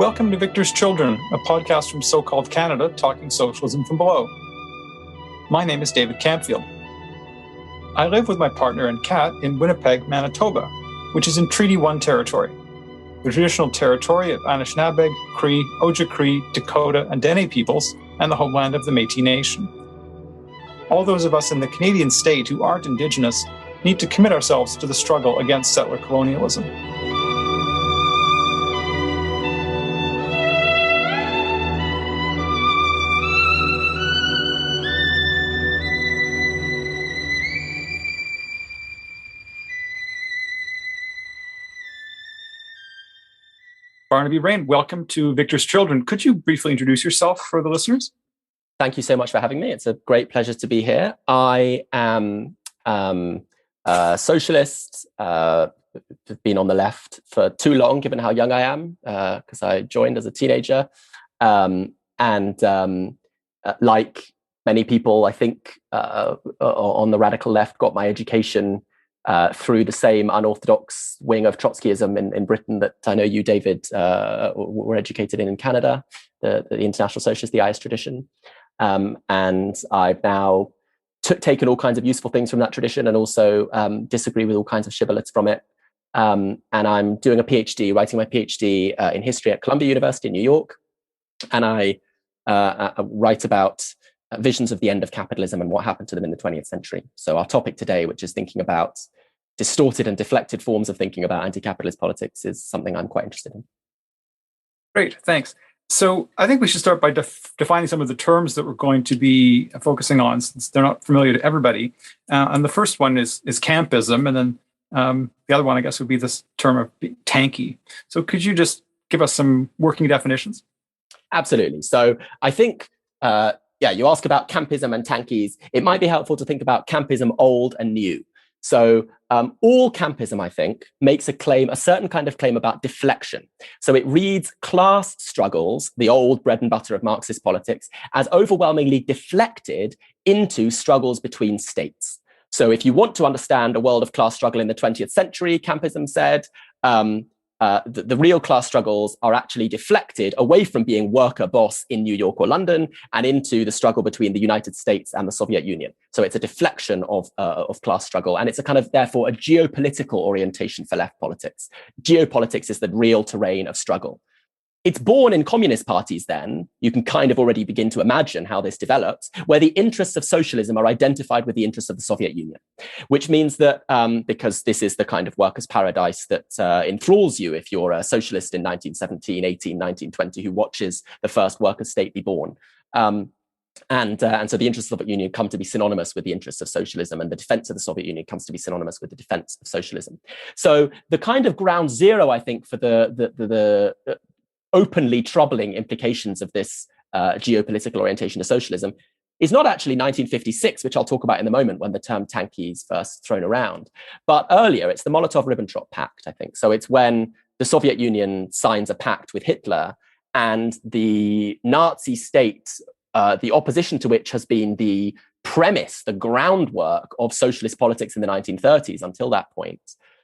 Welcome to Victor's Children, a podcast from so-called Canada talking socialism from below. My name is David Campfield. I live with my partner and cat in Winnipeg, Manitoba, which is in Treaty 1 territory, the traditional territory of Anishinaabe, Cree, Ojibwe, Dakota, and Dene peoples, and the homeland of the Métis Nation. All those of us in the Canadian state who aren't Indigenous need to commit ourselves to the struggle against settler colonialism. Barnaby Raine, welcome to Victor's Children. Could you briefly introduce yourself for the listeners? Thank you so much for having me. It's a great pleasure to be here. I am a socialist. I've been on the left for too long, given how young I am, because I joined as a teenager. Like many people, I think, on the radical left, got my education through the same unorthodox wing of Trotskyism in Britain that I know you, David, were educated in Canada, the International Socialist, the IS tradition. And I've now taken all kinds of useful things from that tradition and also disagree with all kinds of shibboleths from it. And I'm doing a PhD, writing my PhD in history at Columbia University in New York. And I write about visions of the end of capitalism and what happened to them in the 20th century. So our topic today, which is thinking about distorted and deflected forms of thinking about anti-capitalist politics, is something I'm quite interested in. Great, thanks. So I think we should start by defining some of the terms that we're going to be focusing on, since they're not familiar to everybody. And the first one is campism, and then the other one, I guess, would be this term of tanky. So could you just give us some working definitions? Absolutely. So I think, you ask about campism and tankies. It might be helpful to think about campism old and new. So all campism, I think, makes a certain kind of claim about deflection. So it reads class struggles, the old bread and butter of Marxist politics, as overwhelmingly deflected into struggles between states. So if you want to understand a world of class struggle in the 20th century, campism said, the real class struggles are actually deflected away from being worker-boss in New York or London and into the struggle between the United States and the Soviet Union. So it's a deflection of class struggle, and it's a kind of, therefore, a geopolitical orientation for left politics. Geopolitics is the real terrain of struggle. It's born in communist parties then. You can kind of already begin to imagine how this develops, where the interests of socialism are identified with the interests of the Soviet Union, which means that because this is the kind of workers' paradise that enthralls you if you're a socialist in 1917, 18, 1920, who watches the first worker state be born. And so the interests of the Soviet Union come to be synonymous with the interests of socialism, and the defense of the Soviet Union comes to be synonymous with the defense of socialism. So the kind of ground zero, I think, for the openly troubling implications of this geopolitical orientation to socialism is not actually 1956, which I'll talk about in a moment, when the term tanky is first thrown around, but earlier. It's the Molotov-Ribbentrop Pact, I think. So it's when the Soviet Union signs a pact with Hitler, and the Nazi state, the opposition to which has been the premise, the groundwork of socialist politics in the 1930s until that point.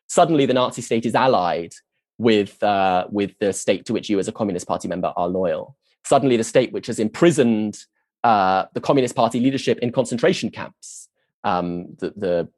Suddenly the Nazi state is allied with the state to which you as a Communist Party member are loyal. Suddenly the state which has imprisoned the Communist Party leadership in concentration camps. The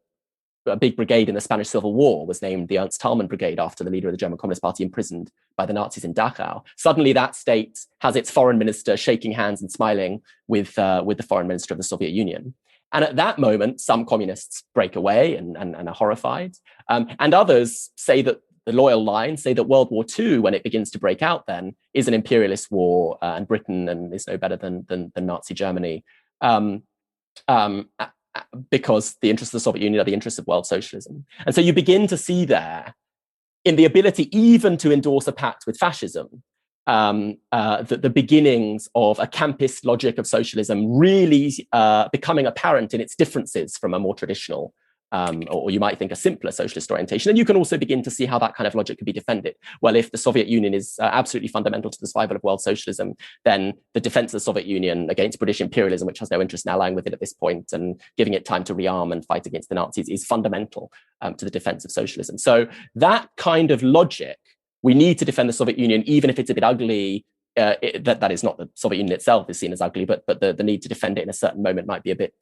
big brigade in the Spanish Civil War was named the Ernst Thälmann Brigade after the leader of the German Communist Party imprisoned by the Nazis in Dachau. Suddenly that state has its foreign minister shaking hands and smiling with the foreign minister of the Soviet Union. And at that moment, some communists break away and are horrified. And others say that the loyal lines say that World War II, when it begins to break out then, is an imperialist war, and Britain and is no better than Nazi Germany, because the interests of the Soviet Union are the interests of world socialism. And so you begin to see there, in the ability even to endorse a pact with fascism, the beginnings of a campist logic of socialism really becoming apparent in its differences from a more traditional or you might think a simpler socialist orientation. And you can also begin to see how that kind of logic could be defended. Well, if the Soviet Union is absolutely fundamental to the survival of world socialism, then the defense of the Soviet Union against British imperialism, which has no interest in allying with it at this point and giving it time to rearm and fight against the Nazis, is fundamental to the defense of socialism. So that kind of logic We need to defend the Soviet Union, even if it's a bit ugly. That is not the Soviet Union itself is seen as ugly, but the need to defend it in a certain moment might be a bit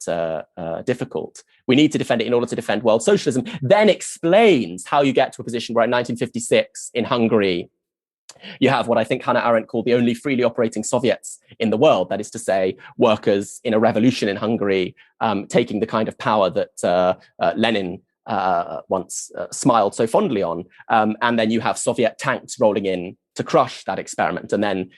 difficult. We need to defend it in order to defend world socialism, then explains how you get to a position where in 1956 in Hungary, you have what I think Hannah Arendt called the only freely operating Soviets in the world. That is to say, workers in a revolution in Hungary taking the kind of power that Lenin once smiled so fondly on. And then you have Soviet tanks rolling in to crush that experiment. And then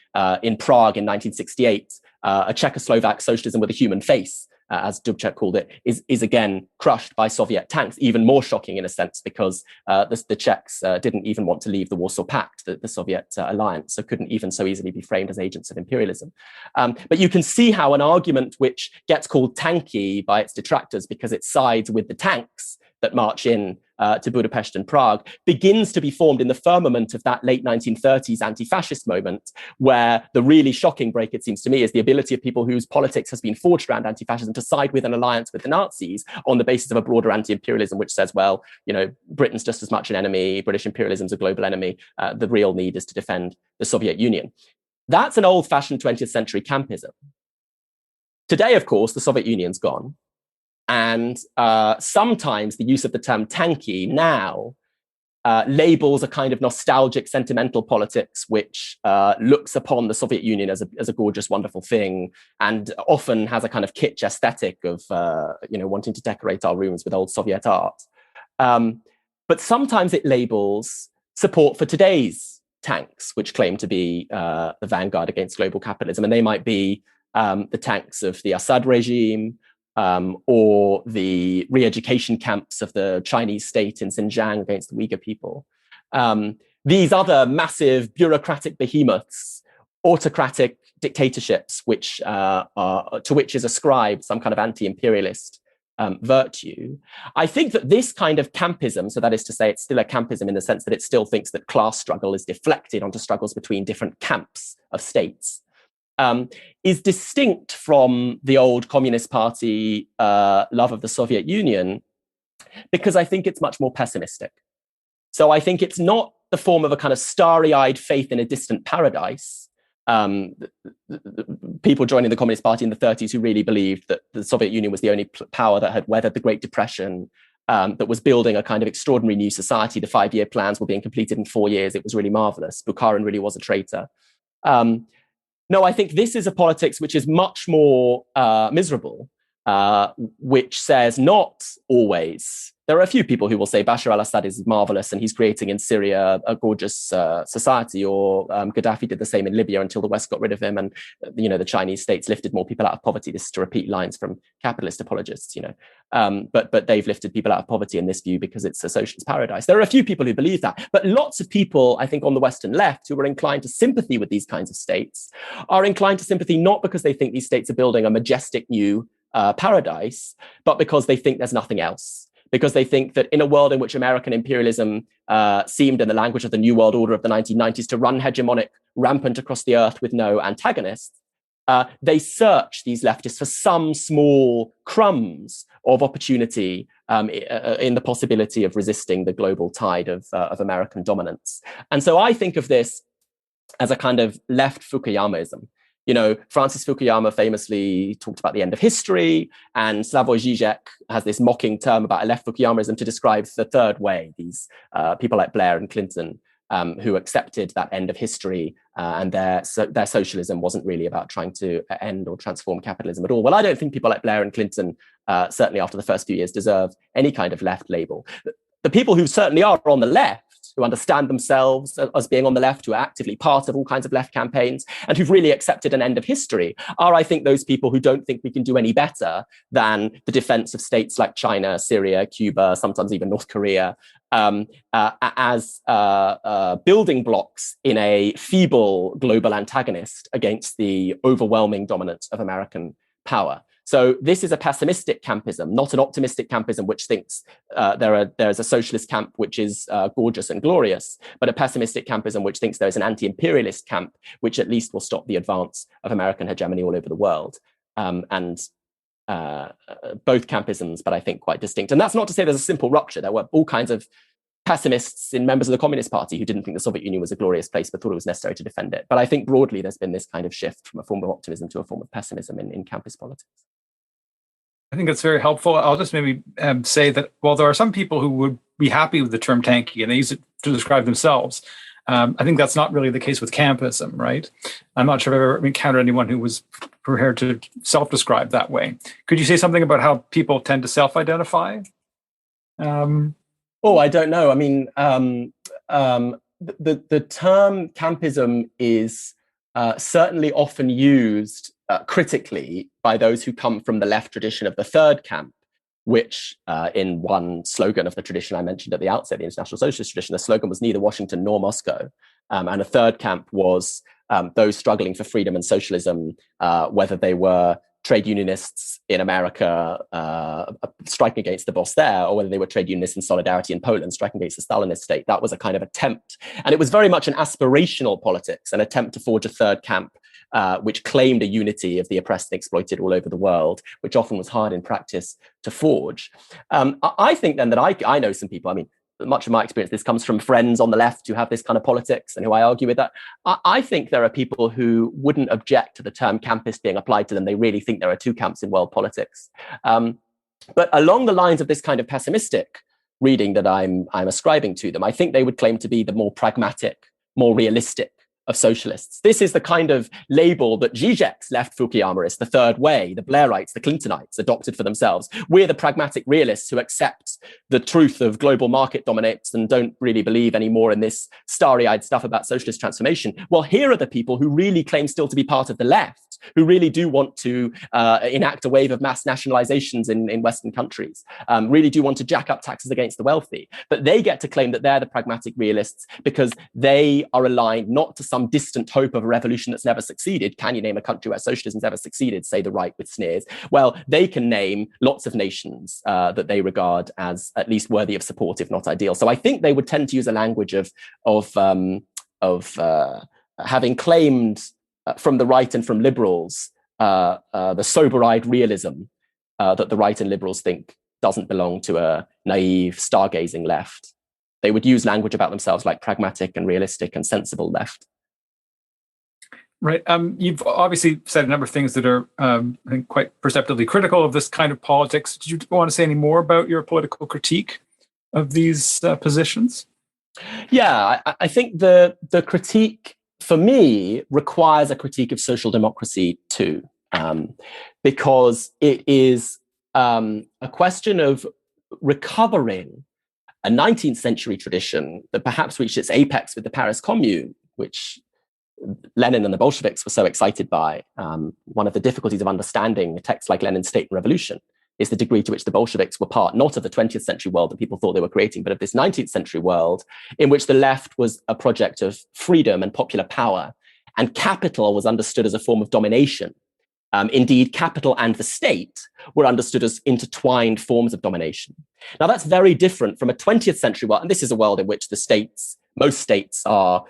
in Prague in 1968, a Czechoslovak socialism with a human face, as Dubček called it, is again crushed by Soviet tanks. Even more shocking in a sense, because the Czechs didn't even want to leave the Warsaw Pact, the Soviet alliance, so couldn't even so easily be framed as agents of imperialism. But you can see how an argument which gets called tanky by its detractors because it sides with the tanks that march in to Budapest and Prague begins to be formed in the firmament of that late 1930s anti-fascist moment, where the really shocking break, it seems to me, is the ability of people whose politics has been forged around anti-fascism to side with an alliance with the Nazis on the basis of a broader anti-imperialism, which says, well, you know, Britain's just as much an enemy, British imperialism's a global enemy, the real need is to defend the Soviet Union. That's an old-fashioned 20th century campism. Today, of course, the Soviet Union's gone. And sometimes the use of the term tanky now labels a kind of nostalgic, sentimental politics, which looks upon the Soviet Union as a gorgeous, wonderful thing, and often has a kind of kitsch aesthetic of wanting to decorate our rooms with old Soviet art. But sometimes it labels support for today's tanks, which claim to be the vanguard against global capitalism, and they might be the tanks of the Assad regime, or the re-education camps of the Chinese state in Xinjiang against the Uyghur people. These other massive bureaucratic behemoths, autocratic dictatorships, to which is ascribed some kind of anti-imperialist virtue. I think that this kind of campism, so that is to say, it's still a campism in the sense that it still thinks that class struggle is deflected onto struggles between different camps of states, is distinct from the old Communist Party love of the Soviet Union, because I think it's much more pessimistic. So I think it's not the form of a kind of starry-eyed faith in a distant paradise. People joining the Communist Party in the 30s who really believed that the Soviet Union was the only power that had weathered the Great Depression, that was building a kind of extraordinary new society. The 5-year plans were being completed in 4 years. It was really marvelous. Bukharin really was a traitor. No, I think this is a politics which is much more miserable, which says not always. There are a few people who will say Bashar al-Assad is marvelous and he's creating in Syria a gorgeous society, or Gaddafi did the same in Libya until the West got rid of him, and the Chinese states lifted more people out of poverty. This is to repeat lines from capitalist apologists, but they've lifted people out of poverty in this view because it's a socialist paradise. There are a few people who believe that, but lots of people, I think, on the Western left who are inclined to sympathy with these kinds of states are inclined to sympathy not because they think these states are building a majestic new paradise, but because they think there's nothing else. Because they think that in a world in which American imperialism seemed, in the language of the New World Order of the 1990s, to run hegemonic rampant across the earth with no antagonists, they search, these leftists, for some small crumbs of opportunity in the possibility of resisting the global tide of American dominance. And so I think of this as a kind of left Fukuyamaism. Francis Fukuyama famously talked about the end of history, and Slavoj Žižek has this mocking term about a left Fukuyamaism to describe the third way, these people like Blair and Clinton who accepted that end of history, and their socialism wasn't really about trying to end or transform capitalism at all. Well, I don't think people like Blair and Clinton, certainly after the first few years, deserve any kind of left label. The people who certainly are on the left, who understand themselves as being on the left, who are actively part of all kinds of left campaigns, and who've really accepted an end of history, are, I think, those people who don't think we can do any better than the defense of states like China, Syria, Cuba, sometimes even North Korea, as building blocks in a feeble global antagonist against the overwhelming dominance of American power. So this is a pessimistic campism, not an optimistic campism, which thinks there's a socialist camp which is gorgeous and glorious, but a pessimistic campism which thinks there is an anti-imperialist camp which at least will stop the advance of American hegemony all over the world. And both campisms, but I think quite distinct. And that's not to say there's a simple rupture. There were all kinds of pessimists in members of the Communist Party who didn't think the Soviet Union was a glorious place, but thought it was necessary to defend it. But I think broadly, there's been this kind of shift from a form of optimism to a form of pessimism in campus politics. I think that's very helpful. I'll just maybe say that while there are some people who would be happy with the term tanky and they use it to describe themselves, I think that's not really the case with campism, right? I'm not sure I've ever encountered anyone who was prepared to self-describe that way. Could you say something about how people tend to self-identify? I don't know. I mean, the term campism is certainly often used critically by those who come from the left tradition of the third camp, which in one slogan of the tradition I mentioned at the outset, the International Socialist tradition, the slogan was neither Washington nor Moscow. And a third camp was those struggling for freedom and socialism, whether they were trade unionists in America striking against the boss there, or whether they were trade unionists in solidarity in Poland striking against the Stalinist state. That was a kind of attempt. And it was very much an aspirational politics, an attempt to forge a third camp, which claimed a unity of the oppressed and exploited all over the world, which often was hard in practice to forge. I think then that I know some people, I mean, much of my experience, this comes from friends on the left who have this kind of politics and who I argue with that. I think there are people who wouldn't object to the term campist being applied to them. They really think there are two camps in world politics. But along the lines of this kind of pessimistic reading that I'm ascribing to them, I think they would claim to be the more pragmatic, more realistic of socialists. This is the kind of label that Zizek's left Fukuyamaists, the Third Way, the Blairites, the Clintonites adopted for themselves. We're the pragmatic realists who accept the truth of global market dominance and don't really believe anymore in this starry-eyed stuff about socialist transformation. Well, here are the people who really claim still to be part of the left, who really do want to enact a wave of mass nationalizations in Western countries, really do want to jack up taxes against the wealthy. But they get to claim that they're the pragmatic realists because they are aligned not to some distant hope of a revolution that's never succeeded. Can you name a country where socialism's ever succeeded? Say the right with sneers. Well, they can name lots of nations that they regard as at least worthy of support, if not ideal. So I think they would tend to use a language of having claimed from the right and from liberals the sober-eyed realism that the right and liberals think doesn't belong to a naive, stargazing left. They would use language about themselves like pragmatic and realistic and sensible left. Right. You've obviously said a number of things that are, I think, quite perceptibly critical of this kind of politics. Do you want to say any more about your political critique of these positions? Yeah, I think the critique, for me, requires a critique of social democracy too, because it is a question of recovering a 19th century tradition that perhaps reached its apex with the Paris Commune, which Lenin and the Bolsheviks were so excited by. One of the difficulties of understanding a text like Lenin's State and Revolution is the degree to which the Bolsheviks were part, not of the 20th century world that people thought they were creating, but of this 19th century world in which the left was a project of freedom and popular power, and capital was understood as a form of domination. Indeed, capital and the state were understood as intertwined forms of domination. Now, that's very different from a 20th century world, and this is a world in which the states, most states are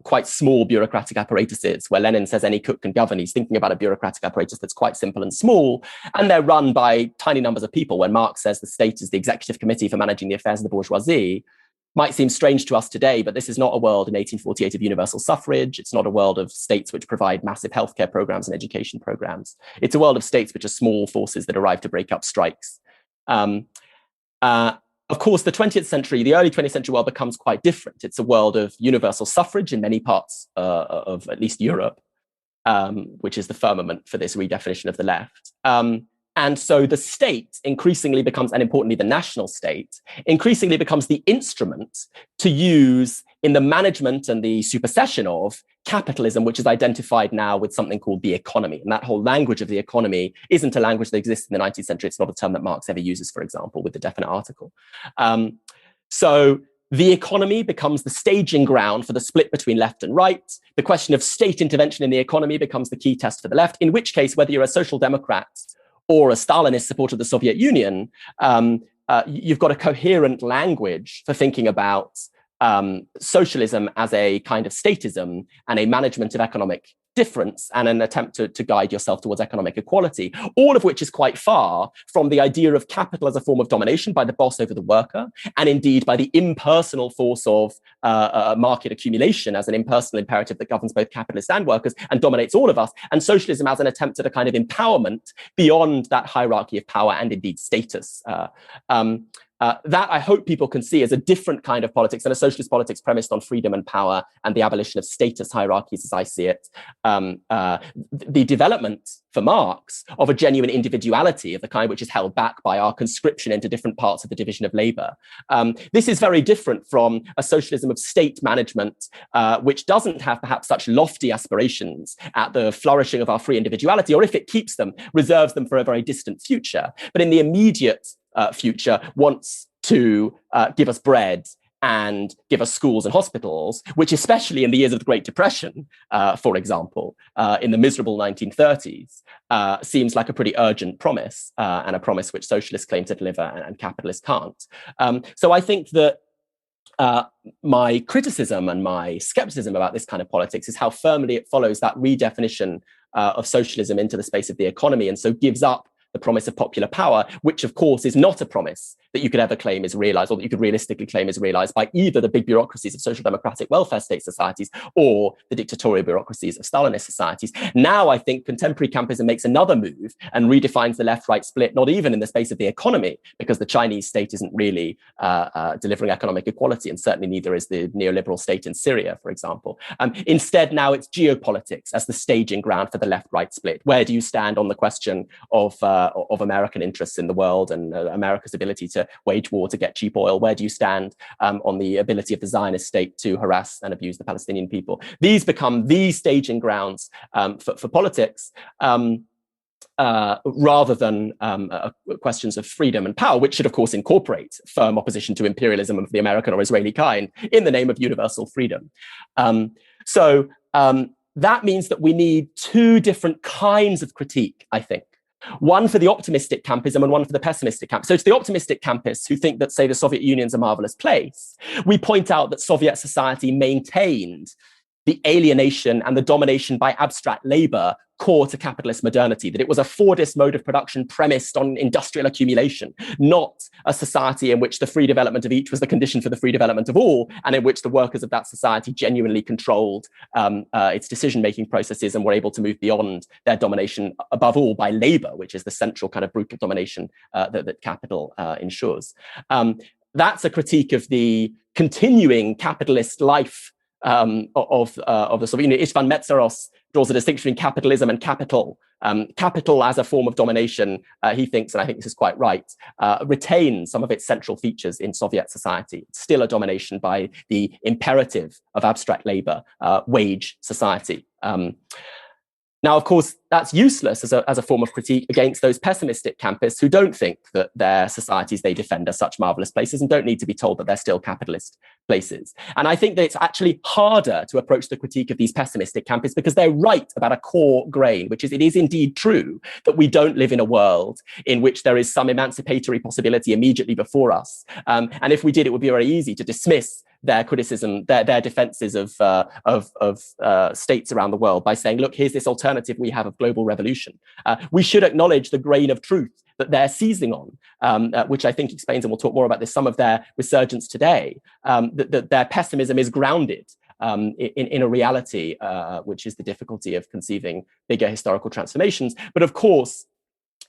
quite small bureaucratic apparatuses, where Lenin says any cook can govern. He's thinking about a bureaucratic apparatus that's quite simple and small, and they're run by tiny numbers of people. When Marx says the state is the executive committee for managing the affairs of the bourgeoisie, might seem strange to us today, but this is not a world in 1848 of universal suffrage. It's not a world of states which provide massive healthcare programs and education programs. It's a world of states which are small forces that arrive to break up strikes. Of course, the 20th century, the early 20th century world becomes quite different. It's a world of universal suffrage in many parts of at least Europe, which is the firmament for this redefinition of the left. And so the state increasingly becomes, and importantly, the national state, increasingly becomes the instrument to use in the management and the supersession of capitalism, which is identified now with something called the economy. And that whole language of the economy isn't a language that exists in the 19th century. It's not a term that Marx ever uses, for example, with the definite article. So the economy becomes the staging ground for the split between left and right. The question of state intervention in the economy becomes the key test for the left, in which case, whether you're a social democrat or a Stalinist supporter of the Soviet Union, you've got a coherent language for thinking about socialism as a kind of statism and a management of economic difference and an attempt to guide yourself towards economic equality, all of which is quite far from the idea of capital as a form of domination by the boss over the worker, and indeed by the impersonal force of market accumulation as an impersonal imperative that governs both capitalists and workers and dominates all of us, and socialism as an attempt at a kind of empowerment beyond that hierarchy of power and indeed status. That I hope people can see as a different kind of politics than a socialist politics premised on freedom and power and the abolition of status hierarchies, as I see it. The development for Marx of a genuine individuality of the kind which is held back by our conscription into different parts of the division of labor. This is very different from a socialism of state management, which doesn't have perhaps such lofty aspirations at the flourishing of our free individuality, or if it keeps them, reserves them for a very distant future. But in the immediate future, wants to give us bread and give us schools and hospitals, which especially in the years of the Great Depression, for example, in the miserable 1930s, seems like a pretty urgent promise, and a promise which socialists claim to deliver and capitalists can't. So I think that my criticism and my skepticism about this kind of politics is how firmly it follows that redefinition of socialism into the space of the economy, and so gives up the promise of popular power, which of course is not a promise that you could ever claim is realized, or that you could realistically claim is realized by either the big bureaucracies of social democratic welfare state societies or the dictatorial bureaucracies of Stalinist societies. Now I think contemporary Campism makes another move and redefines the left-right split, not even in the space of the economy, because the Chinese state isn't really delivering economic equality, and certainly neither is the neoliberal state in Syria, for example. Instead, now it's geopolitics as the staging ground for the left-right split. Where do you stand on the question of American interests in the world and America's ability to wage war to get cheap oil? Where do you stand on the ability of the Zionist state to harass and abuse the Palestinian people? These become the staging grounds for politics, rather than questions of freedom and power, which should, of course, incorporate firm opposition to imperialism of the American or Israeli kind in the name of universal freedom. So that means that we need two different kinds of critique, I think. One for the optimistic campism and one for the pessimistic camp. So to the optimistic campists who think that, say, the Soviet Union's a marvelous place, we point out that Soviet society maintained the alienation and the domination by abstract labor core to capitalist modernity, that it was a Fordist mode of production premised on industrial accumulation, not a society in which the free development of each was the condition for the free development of all, and in which the workers of that society genuinely controlled its decision-making processes and were able to move beyond their domination, above all, by labor, which is the central kind of brutal domination that capital ensures. That's a critique of the continuing capitalist life of the Soviet Union. Istvan Metzaros draws a distinction between capitalism and capital. Capital as a form of domination, he thinks, and I think this is quite right, retains some of its central features in Soviet society. It's still a domination by the imperative of abstract labor, wage society. Now, of course, that's useless as a form of critique against those pessimistic campists who don't think that their societies they defend are such marvelous places and don't need to be told that they're still capitalist places. And I think that it's actually harder to approach the critique of these pessimistic campists because they're right about a core grain, which is it is indeed true that we don't live in a world in which there is some emancipatory possibility immediately before us. And if we did, it would be very easy to dismiss their criticism, their defenses of states around the world by saying, look, here's this alternative we have of global revolution. We should acknowledge the grain of truth that they're seizing on, which I think explains, and we'll talk more about this, some of their resurgence today, that their pessimism is grounded in a reality, which is the difficulty of conceiving bigger historical transformations. But of course,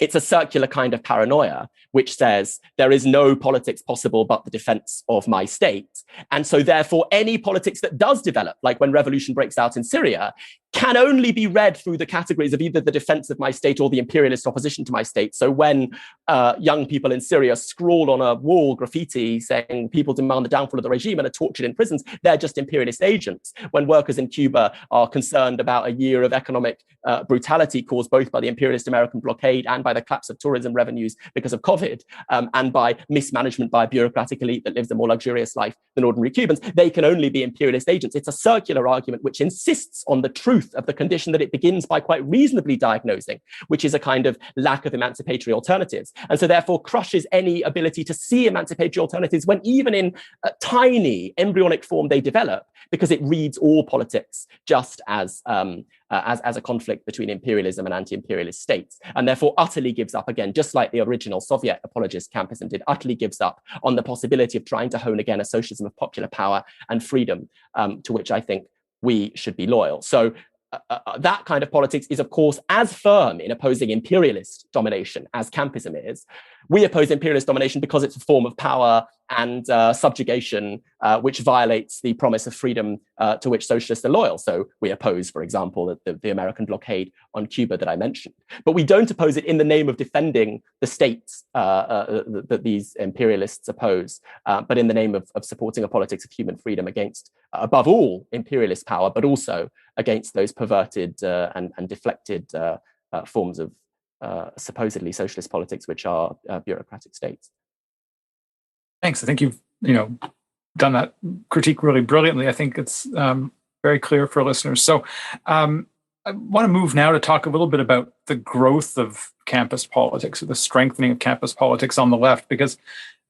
it's a circular kind of paranoia, which says there is no politics possible but the defense of my state. And so therefore, any politics that does develop, like when revolution breaks out in Syria, can only be read through the categories of either the defense of my state or the imperialist opposition to my state. So when young people in Syria scrawl on a wall graffiti saying people demand the downfall of the regime and are tortured in prisons, they're just imperialist agents. When workers in Cuba are concerned about a year of economic brutality caused both by the imperialist American blockade and by the collapse of tourism revenues because of COVID, and by mismanagement by a bureaucratic elite that lives a more luxurious life than ordinary Cubans, they can only be imperialist agents. It's a circular argument which insists on the truth of the condition that it begins by quite reasonably diagnosing, which is a kind of lack of emancipatory alternatives. And so therefore crushes any ability to see emancipatory alternatives when even in a tiny embryonic form they develop, because it reads all politics just as as a conflict between imperialism and anti-imperialist states, and therefore utterly gives up, again, just like the original Soviet apologist Campism did, utterly gives up on the possibility of trying to hone again a socialism of popular power and freedom, to which I think we should be loyal. So that kind of politics is, of course, as firm in opposing imperialist domination as Campism is. We oppose imperialist domination because it's a form of power and subjugation which violates the promise of freedom to which socialists are loyal. So we oppose, for example, the American blockade on Cuba that I mentioned. But we don't oppose it in the name of defending the states that these imperialists oppose, but in the name of supporting a politics of human freedom against, above all, imperialist power, but also against those perverted and deflected forms of supposedly socialist politics, which are bureaucratic states. Thanks. I think you've done that critique really brilliantly. I think it's very clear for listeners. So I want to move now to talk a little bit about the growth of campus politics, or the strengthening of campus politics on the left, because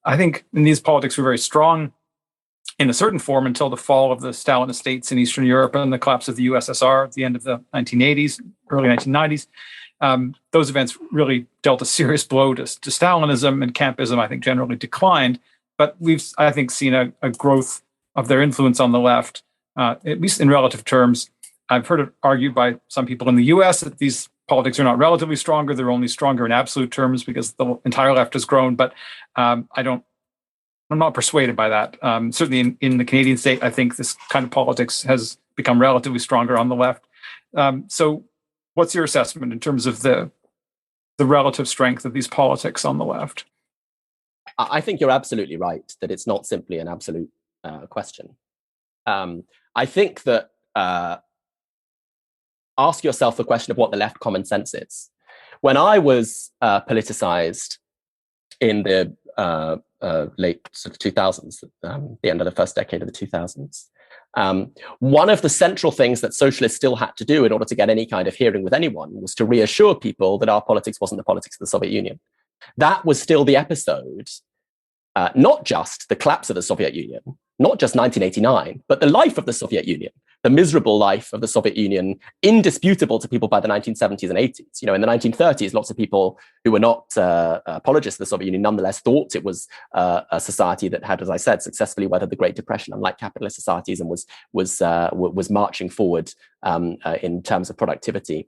I think in these politics were very strong in a certain form until the fall of the Stalinist states in Eastern Europe and the collapse of the USSR at the end of the 1980s, early 1990s. Those events really dealt a serious blow to Stalinism, and campism, I think, generally declined. But we've, I think, seen a growth of their influence on the left, at least in relative terms. I've heard it argued by some people in the US that these politics are not relatively stronger. They're only stronger in absolute terms because the entire left has grown. But I'm not persuaded by that. Certainly in the Canadian state, I think this kind of politics has become relatively stronger on the left. So what's your assessment in terms of the relative strength of these politics on the left? I think you're absolutely right that it's not simply an absolute question. I think that ask yourself the question of what the left common sense is. When I was politicized in the late sort of 2000s, the end of the first decade of the 2000s, one of the central things that socialists still had to do in order to get any kind of hearing with anyone was to reassure people that our politics wasn't the politics of the Soviet Union. That was still the episode, not just the collapse of the Soviet Union, not just 1989, but the life of the Soviet Union, the miserable life of the Soviet Union, indisputable to people by the 1970s and 80s. In the 1930s, lots of people who were not apologists of the Soviet Union nonetheless thought it was a society that had, as I said, successfully weathered the Great Depression, unlike capitalist societies, and was marching forward in terms of productivity.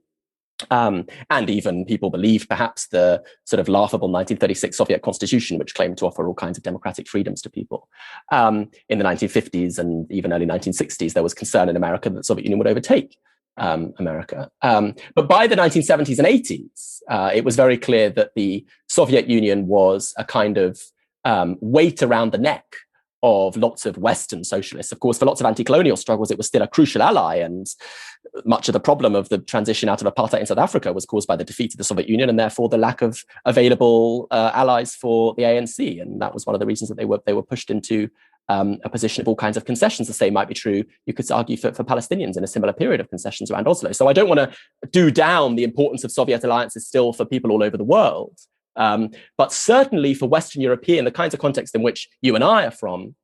And even people believed perhaps the sort of laughable 1936 Soviet constitution, which claimed to offer all kinds of democratic freedoms to people. In the 1950s and even early 1960s, there was concern in America that the Soviet Union would overtake America. But by the 1970s and 80s, it was very clear that the Soviet Union was a kind of weight around the neck of lots of Western socialists. Of course, for lots of anti-colonial struggles, it was still a crucial ally, and much of the problem of the transition out of apartheid in South Africa was caused by the defeat of the Soviet Union and therefore the lack of available allies for the ANC. And that was one of the reasons that they were pushed into a position of all kinds of concessions. The same might be true, you could argue, for Palestinians in a similar period of concessions around Oslo. So I don't want to do down the importance of Soviet alliances still for people all over the world. But certainly for Western European, the kinds of context in which you and I are from,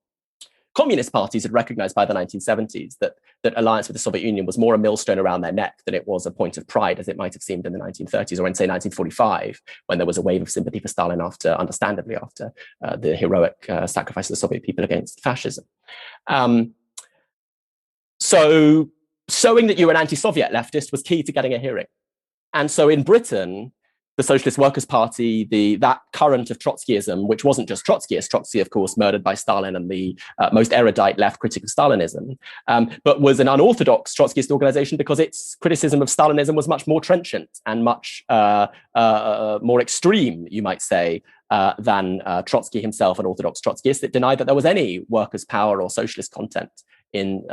communist parties had recognized by the 1970s that alliance with the Soviet Union was more a millstone around their neck than it was a point of pride, as it might have seemed in the 1930s, or in, say, 1945, when there was a wave of sympathy for Stalin understandably after the heroic sacrifice of the Soviet people against fascism. So showing that you were an anti-Soviet leftist was key to getting a hearing. And so in Britain, the Socialist Workers' Party, that current of Trotskyism, which wasn't just Trotskyist, Trotsky, of course, murdered by Stalin and the most erudite left critic of Stalinism, but was an unorthodox Trotskyist organization because its criticism of Stalinism was much more trenchant and much more extreme, you might say, than Trotsky himself, an orthodox Trotskyist, that denied that there was any workers' power or socialist content in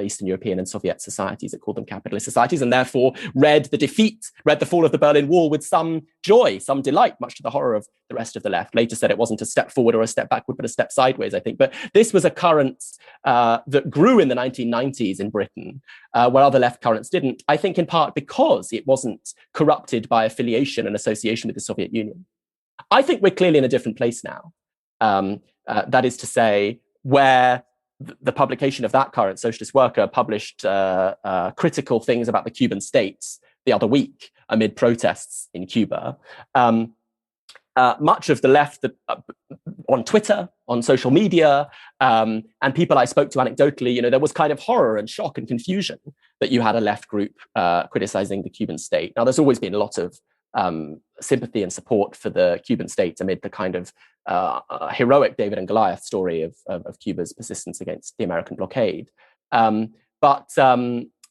Eastern European and Soviet societies. It called them capitalist societies, and therefore read the fall of the Berlin Wall with some joy, some delight, much to the horror of the rest of the left. Later said it wasn't a step forward or a step backward, but a step sideways, I think. But this was a current that grew in the 1990s in Britain, where other left currents didn't, I think in part because it wasn't corrupted by affiliation and association with the Soviet Union. I think we're clearly in a different place now. That is to say, where the publication of that current socialist worker published critical things about the Cuban states the other week amid protests in Cuba. Much of the left on Twitter, on social media, and people I spoke to anecdotally, there was kind of horror and shock and confusion that you had a left group criticizing the Cuban state. Now, there's always been a lot of sympathy and support for the Cuban state amid the kind of heroic David and Goliath story of Cuba's persistence against the American blockade. But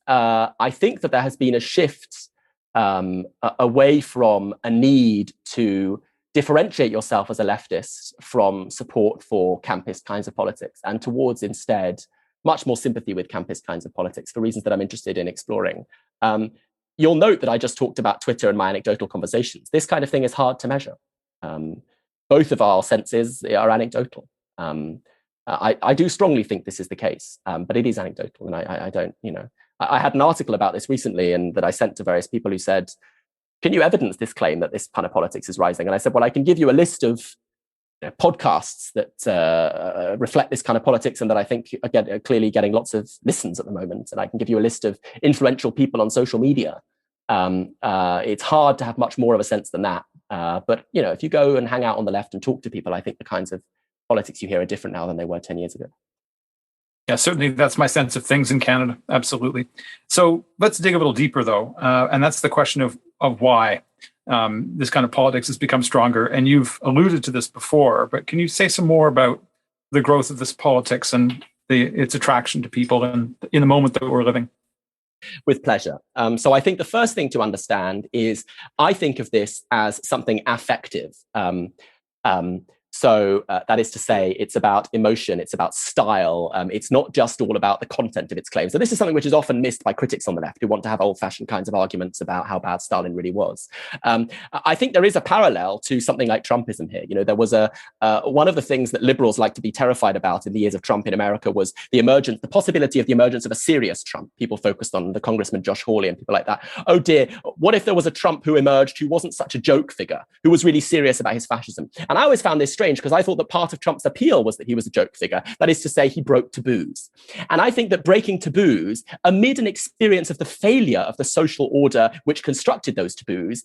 I think that there has been a shift away from a need to differentiate yourself as a leftist from support for campist kinds of politics, and towards instead much more sympathy with campist kinds of politics for reasons that I'm interested in exploring. You'll note that I just talked about Twitter and my anecdotal conversations. This kind of thing is hard to measure. Both of our senses are anecdotal. I do strongly think this is the case, but it is anecdotal, and I don't, I had an article about this recently and that I sent to various people who said, can you evidence this claim that this kind of politics is rising? And I said, well, I can give you a list of podcasts that reflect this kind of politics and that I think are clearly getting lots of listens at the moment. And I can give you a list of influential people on social media. It's hard to have much more of a sense than that. But, if you go and hang out on the left and talk to people, I think the kinds of politics you hear are different now than they were 10 years ago. Yeah, certainly that's my sense of things in Canada. Absolutely. So let's dig a little deeper, though. And that's the question of why this kind of politics has become stronger. And you've alluded to this before, but can you say some more about the growth of this politics and its attraction to people in the moment that we're living? With pleasure. So I think the first thing to understand is I think of this as something affective. So that is to say, it's about emotion, it's about style. It's not just all about the content of its claims. So this is something which is often missed by critics on the left who want to have old-fashioned kinds of arguments about how bad Stalin really was. I think there is a parallel to something like Trumpism here. There was one of the things that liberals like to be terrified about in the years of Trump in America was the possibility of the emergence of a serious Trump. People focused on the Congressman Josh Hawley and people like that. Oh dear, what if there was a Trump who emerged who wasn't such a joke figure, who was really serious about his fascism? And I always found this strange because I thought that part of Trump's appeal was that he was a joke figure. That is to say, he broke taboos. And I think that breaking taboos amid an experience of the failure of the social order which constructed those taboos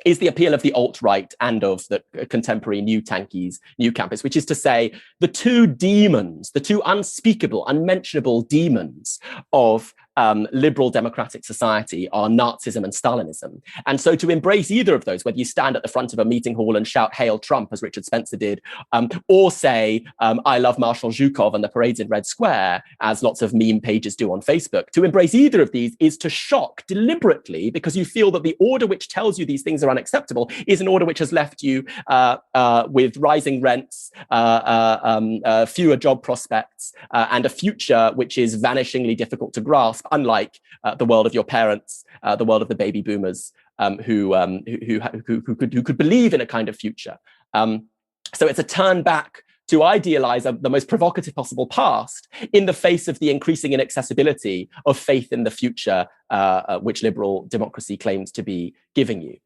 is the appeal of the alt-right and of the contemporary new campus, which is to say the two demons, the two unspeakable, unmentionable demons of liberal democratic society are Nazism and Stalinism. And so to embrace either of those, whether you stand at the front of a meeting hall and shout, "Hail Trump," as Richard Spencer did, or say, "I love Marshal Zhukov and the parades in Red Square," as lots of meme pages do on Facebook, to embrace either of these is to shock deliberately because you feel that the order which tells you these things are unacceptable is an order which has left you with rising rents, fewer job prospects, and a future which is vanishingly difficult to grasp, unlike the world of your parents, the world of the baby boomers who could believe in a kind of future. So it's a turn back to idealize the most provocative possible past in the face of the increasing inaccessibility of faith in the future, which liberal democracy claims to be giving you.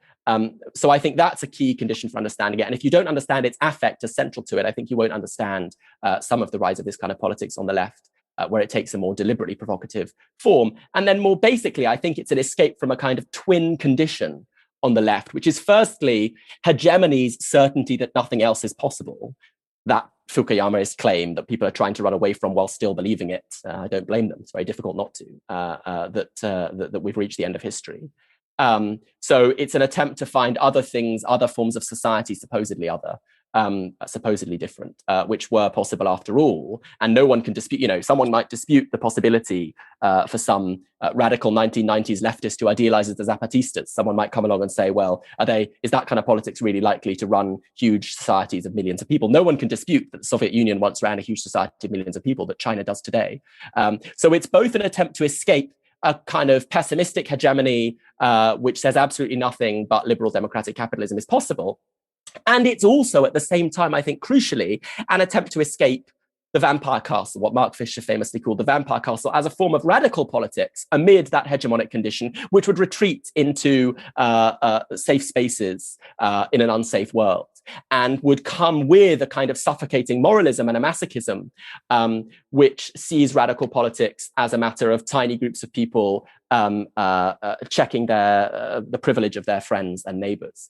So I think that's a key condition for understanding it. And if you don't understand its affect as central to it, I think you won't understand some of the rise of this kind of politics on the left, where it takes a more deliberately provocative form. And then more basically, I think it's an escape from a kind of twin condition on the left, which is firstly, hegemony's certainty that nothing else is possible. That Fukuyama's claim that people are trying to run away from while still believing it. I don't blame them. It's very difficult not to, that we've reached the end of history. So it's an attempt to find other things, other forms of society, supposedly different, which were possible after all. And no one can dispute, someone might dispute the possibility for some radical 1990s leftist who idealizes the Zapatistas. Someone might come along and say, well, is that kind of politics really likely to run huge societies of millions of people? No one can dispute that the Soviet Union once ran a huge society of millions of people that China does today. So it's both an attempt to escape a kind of pessimistic hegemony, which says absolutely nothing but liberal democratic capitalism is possible. And it's also, at the same time, I think, crucially, an attempt to escape the vampire castle, what Mark Fisher famously called the vampire castle, as a form of radical politics amid that hegemonic condition, which would retreat into safe spaces in an unsafe world. and would come with a kind of suffocating moralism and a masochism, which sees radical politics as a matter of tiny groups of people checking the privilege of their friends and neighbors.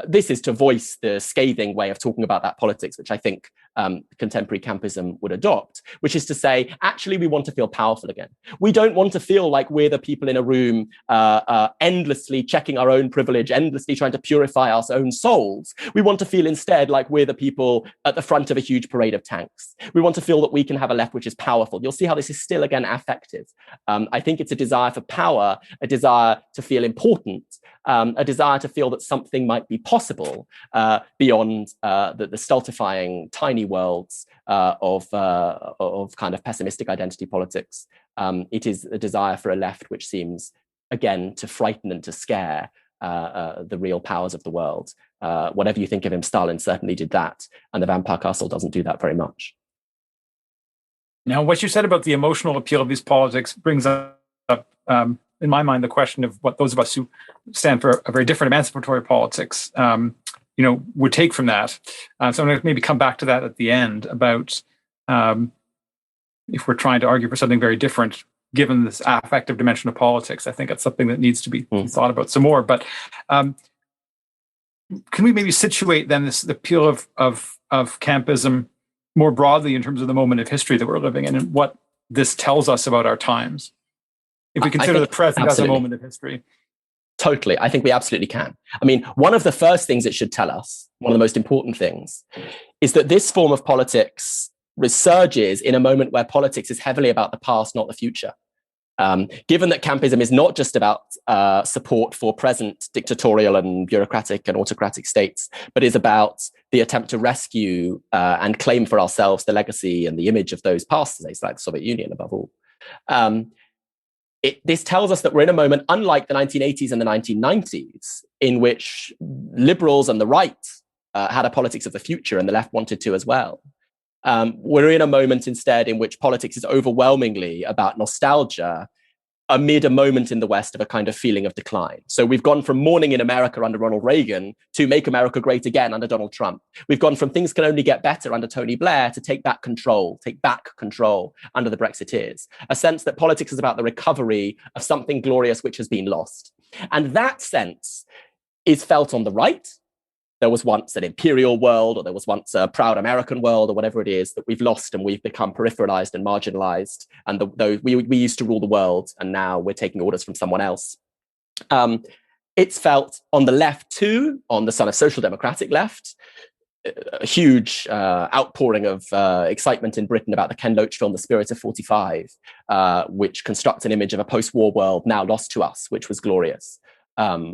This is to voice the scathing way of talking about that politics, which I think contemporary campism would adopt, which is to say, actually, we want to feel powerful again. We don't want to feel like we're the people in a room endlessly checking our own privilege, endlessly trying to purify our own souls. We want to feel instead like we're the people at the front of a huge parade of tanks. We want to feel that we can have a left which is powerful. You'll see how this is still, again, affective. I think it's a desire for power, a desire to feel important, a desire to feel that something might be possible beyond the stultifying tiny worlds of kind of pessimistic identity politics. It is a desire for a left which seems, again, to frighten and to scare the real powers of the world. Whatever you think of him, Stalin certainly did that, and the Vampire Castle doesn't do that very much. Now, what you said about the emotional appeal of these politics brings up, in my mind, the question of what those of us who stand for a very different emancipatory politics, would take from that. So I'm going to maybe come back to that at the end about if we're trying to argue for something very different, given this affective dimension of politics. I think it's something that needs to be thought about some more. But can we maybe situate then the appeal of campism more broadly in terms of the moment of history that we're living in and what this tells us about our times? If we consider the present as a moment of history. Totally. I think we absolutely can. I mean, one of the first things it should tell us, one of the most important things, is that this form of politics resurges in a moment where politics is heavily about the past, not the future. Given that campism is not just about support for present dictatorial and bureaucratic and autocratic states, but is about the attempt to rescue and claim for ourselves the legacy and the image of those past states, like the Soviet Union above all. This tells us that we're in a moment, unlike the 1980s and the 1990s, in which liberals and the right had a politics of the future and the left wanted to as well. We're in a moment instead in which politics is overwhelmingly about nostalgia amid a moment in the West of a kind of feeling of decline. So we've gone from mourning in America under Ronald Reagan to make America great again under Donald Trump. We've gone from things can only get better under Tony Blair to take back control under the Brexiteers. A sense that politics is about the recovery of something glorious which has been lost. And that sense is felt on the right. There was once an imperial world, or there was once a proud American world, or whatever it is that we've lost, and we've become peripheralized and marginalized. And we used to rule the world, and now we're taking orders from someone else. It's felt on the left too, on the sort of social democratic left. A huge outpouring of excitement in Britain about the Ken Loach film, The Spirit of 45, which constructs an image of a post-war world now lost to us, which was glorious,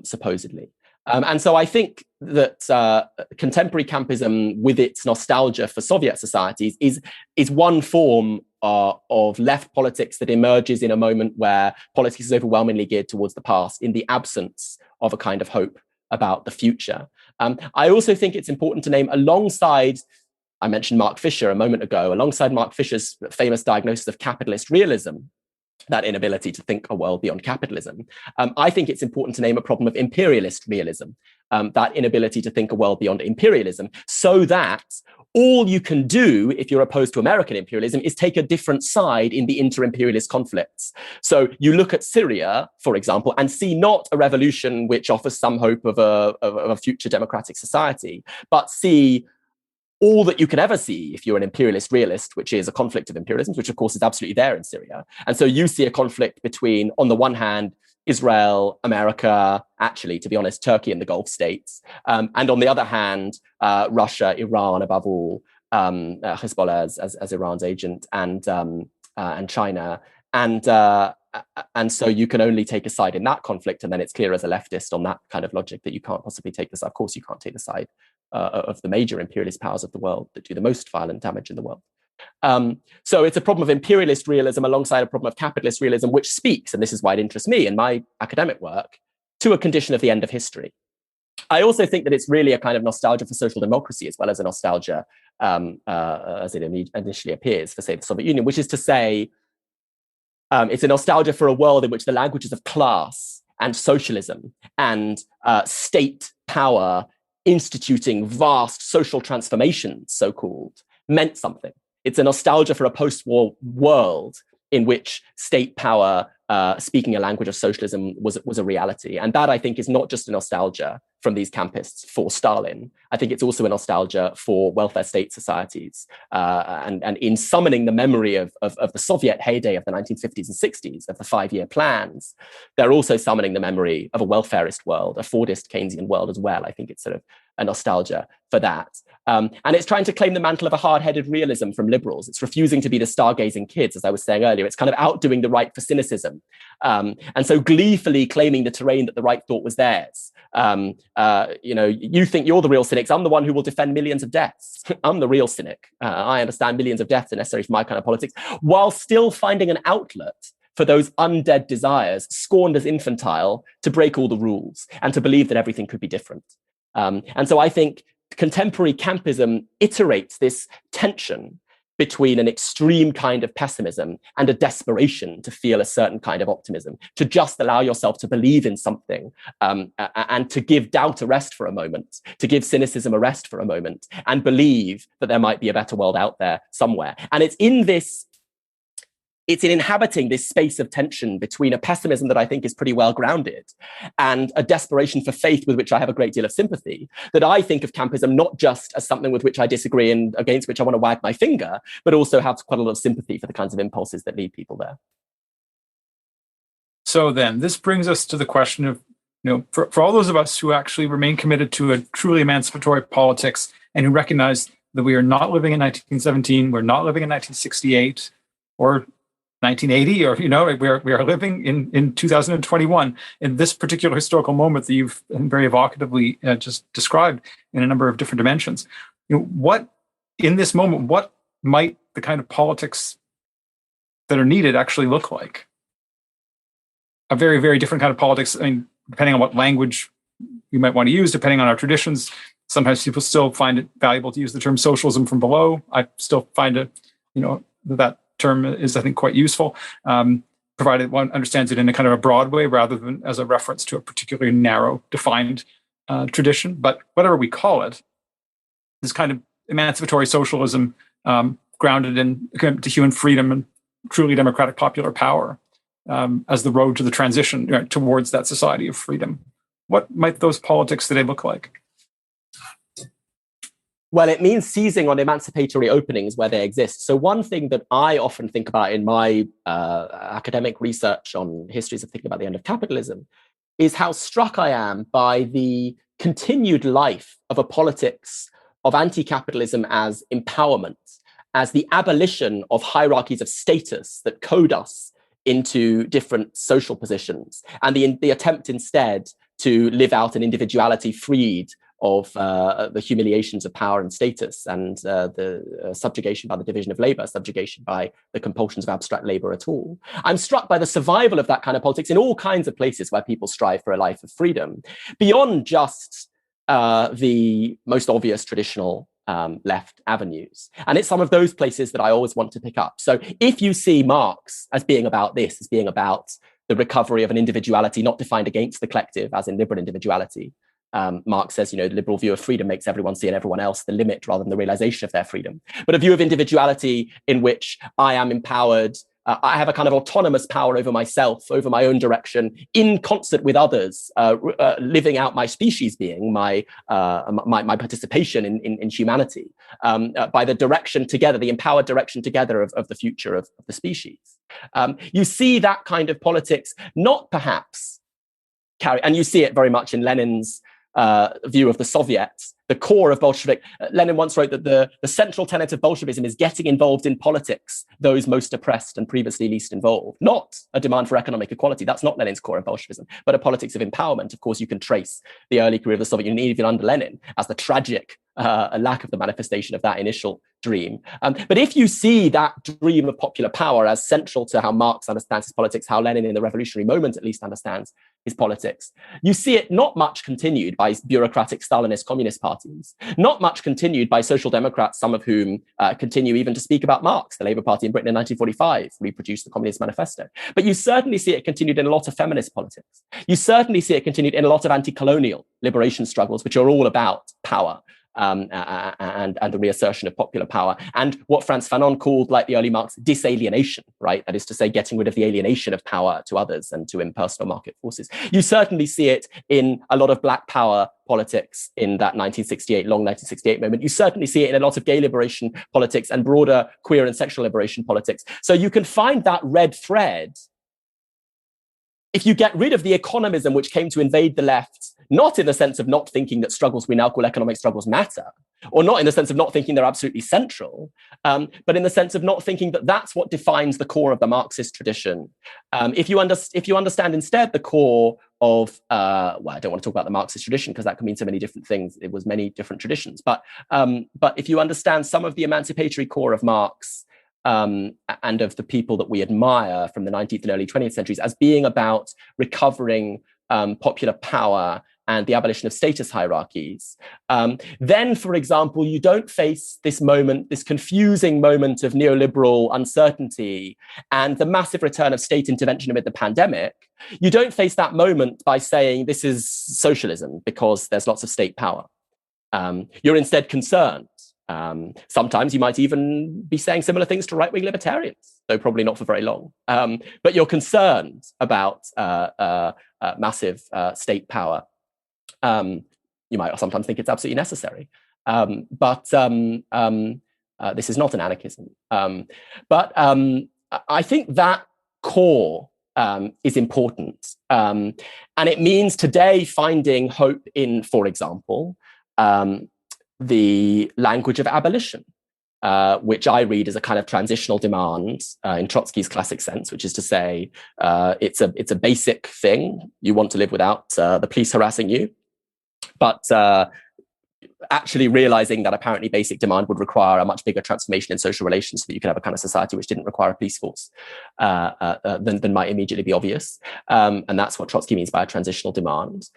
supposedly. And so I think that contemporary campism, with its nostalgia for Soviet societies, is one form of left politics that emerges in a moment where politics is overwhelmingly geared towards the past, in the absence of a kind of hope about the future. I also think it's important to name, alongside, I mentioned Mark Fisher a moment ago, alongside Mark Fisher's famous diagnosis of capitalist realism, that inability to think a world beyond capitalism, I think it's important to name a problem of imperialist realism, that inability to think a world beyond imperialism, so that all you can do if you're opposed to American imperialism is take a different side in the inter-imperialist conflicts. So you look at Syria, for example, and see not a revolution which offers some hope of a future democratic society, but see all that you can ever see if you're an imperialist realist, which is a conflict of imperialisms, which of course is absolutely there in Syria. And so you see a conflict between, on the one hand, Israel, America, actually, to be honest, Turkey and the Gulf states. And on the other hand, Russia, Iran, above all, Hezbollah as Iran's agent, and China. And so you can only take a side in that conflict, and then it's clear as a leftist on that kind of logic that you can't possibly take the side. Of course, you can't take the side of the major imperialist powers of the world that do the most violent damage in the world. So it's a problem of imperialist realism alongside a problem of capitalist realism, which speaks, and this is why it interests me in my academic work, to a condition of the end of history. I also think that it's really a kind of nostalgia for social democracy, as well as a nostalgia, as it initially appears, for, say, the Soviet Union, which is to say, it's a nostalgia for a world in which the languages of class and socialism and state power instituting vast social transformations, so-called, meant something. It's a nostalgia for a post-war world in which state power, speaking a language of socialism, was a reality. And that, I think, is not just a nostalgia from these campists for Stalin. I think it's also a nostalgia for welfare state societies. And in summoning the memory of the Soviet heyday of the 1950s and 60s, of the 5-year plans, they're also summoning the memory of a welfarist world, a Fordist Keynesian world as well. I think it's sort of a nostalgia for that. And it's trying to claim the mantle of a hard-headed realism from liberals. It's refusing to be the stargazing kids, as I was saying earlier. It's kind of outdoing the right for cynicism. And so gleefully claiming the terrain that the right thought was theirs. You think you're the real cynics. I'm the one who will defend millions of deaths. I'm the real cynic. I understand millions of deaths are necessary for my kind of politics, while still finding an outlet for those undead desires, scorned as infantile, to break all the rules and to believe that everything could be different. And so I think contemporary campism iterates this tension between an extreme kind of pessimism and a desperation to feel a certain kind of optimism, to just allow yourself to believe in something, and to give doubt a rest for a moment, to give cynicism a rest for a moment, and believe that there might be a better world out there somewhere. And it's in inhabiting this space of tension between a pessimism that I think is pretty well grounded and a desperation for faith with which I have a great deal of sympathy, that I think of campism not just as something with which I disagree and against which I want to wag my finger, but also have quite a lot of sympathy for the kinds of impulses that lead people there. So then this brings us to the question of, for all those of us who actually remain committed to a truly emancipatory politics and who recognize that we are not living in 1917, we're not living in 1968, or 1980, or we are living in 2021, in this particular historical moment that you've very evocatively just described in a number of different dimensions. What in this moment, what might the kind of politics that are needed actually look like? A very, very different kind of politics. I mean, depending on what language we might want to use, depending on our traditions. Sometimes people still find it valuable to use the term socialism from below. I still find it, that term is, I think, quite useful, provided one understands it in a kind of a broad way rather than as a reference to a particularly narrow, defined tradition. But whatever we call it, this kind of emancipatory socialism grounded in to human freedom and truly democratic popular power as the road to the transition towards that society of freedom. What might those politics today look like? Well, it means seizing on emancipatory openings where they exist. So one thing that I often think about in my academic research on histories of thinking about the end of capitalism is how struck I am by the continued life of a politics of anti-capitalism as empowerment, as the abolition of hierarchies of status that code us into different social positions, and the attempt instead to live out an individuality freed of the humiliations of power and status, and the subjugation by the division of labor, subjugation by the compulsions of abstract labor at all. I'm struck by the survival of that kind of politics in all kinds of places where people strive for a life of freedom, beyond just the most obvious traditional left avenues. And it's some of those places that I always want to pick up. So if you see Marx as being about this, as being about the recovery of an individuality not defined against the collective, as in liberal individuality, Marx says, the liberal view of freedom makes everyone see in everyone else the limit rather than the realization of their freedom. But a view of individuality in which I am empowered, I have a kind of autonomous power over myself, over my own direction, in concert with others, living out my species being, my participation in humanity, by the direction together, the empowered direction together of the future of the species. You see that kind of politics, not perhaps carry, and you see it very much in Lenin's view of the Soviets, the core of Bolshevik. Lenin once wrote that the central tenet of Bolshevism is getting involved in politics, those most oppressed and previously least involved. Not a demand for economic equality. That's not Lenin's core in Bolshevism, but a politics of empowerment. Of course, you can trace the early career of the Soviet Union, even under Lenin, as the tragic lack of the manifestation of that initial dream. But if you see that dream of popular power as central to how Marx understands his politics, how Lenin in the revolutionary moment at least understands his politics. You see it not much continued by bureaucratic Stalinist communist parties, not much continued by social democrats, some of whom continue even to speak about Marx. The Labour Party in Britain in 1945 reproduced the Communist Manifesto. But you certainly see it continued in a lot of feminist politics. You certainly see it continued in a lot of anti-colonial liberation struggles, which are all about power. And the reassertion of popular power, and what Frantz Fanon called, like the early Marx, disalienation, right? That is to say, getting rid of the alienation of power to others and to impersonal market forces. You certainly see it in a lot of black power politics in that 1968, long 1968 moment. You certainly see it in a lot of gay liberation politics and broader queer and sexual liberation politics. So you can find that red thread if you get rid of the economism which came to invade the left, not in the sense of not thinking that struggles we now call economic struggles matter, or not in the sense of not thinking they're absolutely central, but in the sense of not thinking that that's what defines the core of the Marxist tradition. If you understand instead the core of, well, I don't want to talk about the Marxist tradition because that can mean so many different things. It was many different traditions. But if you understand some of the emancipatory core of Marx, and of the people that we admire from the 19th and early 20th centuries as being about recovering popular power and the abolition of status hierarchies, then, for example, you don't face this moment, this confusing moment of neoliberal uncertainty and the massive return of state intervention amid the pandemic. You don't face that moment by saying this is socialism because there's lots of state power. You're instead concerned. Sometimes you might even be saying similar things to right-wing libertarians, though probably not for very long. But you're concerned about massive state power. You might sometimes think it's absolutely necessary. But this is not an anarchism. But I think that core is important. And it means today finding hope in, for example, the language of abolition, which I read as a kind of transitional demand in Trotsky's classic sense, which is to say, it's a basic thing. You want to live without the police harassing you, but actually realizing that apparently basic demand would require a much bigger transformation in social relations so that you could have a kind of society which didn't require a police force than might immediately be obvious. And that's what Trotsky means by a transitional demand.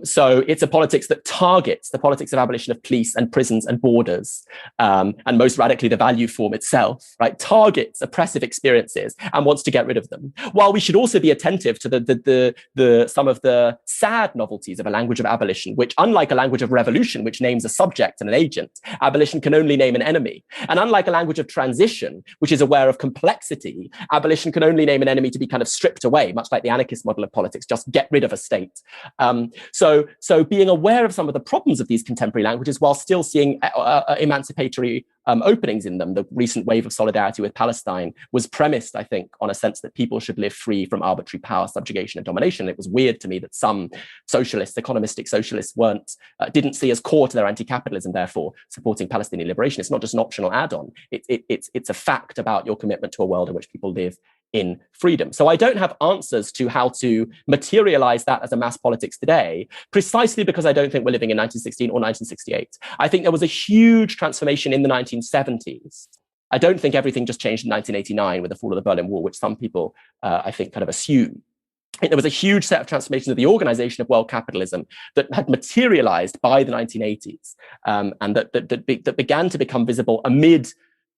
So it's a politics that targets the politics of abolition of police and prisons and borders, and most radically the value form itself, right? Targets oppressive experiences and wants to get rid of them. While we should also be attentive to the some of the sad novelties of a language of abolition, which, unlike a language of revolution, which names a subject and an agent, abolition can only name an enemy. And unlike a language of transition, which is aware of complexity, abolition can only name an enemy to be kind of stripped away, much like the anarchist model of politics, just get rid of a state. So being aware of some of the problems of these contemporary languages while still seeing emancipatory openings in them. The recent wave of solidarity with Palestine was premised, I think, on a sense that people should live free from arbitrary power, subjugation, and domination. It was weird to me that some socialists, economistic socialists, didn't see as core to their anti-capitalism, therefore supporting Palestinian liberation. It's not just an optional add-on. It's a fact about your commitment to a world in which people live in freedom. So I don't have answers to how to materialize that as a mass politics today, precisely because I don't think we're living in 1916 or 1968. I think there was a huge transformation in the 1970s. I don't think everything just changed in 1989 with the fall of the Berlin Wall, which some people, I think, kind of assume. I think there was a huge set of transformations of the organization of world capitalism that had materialized by the 1980s, and that began to become visible amid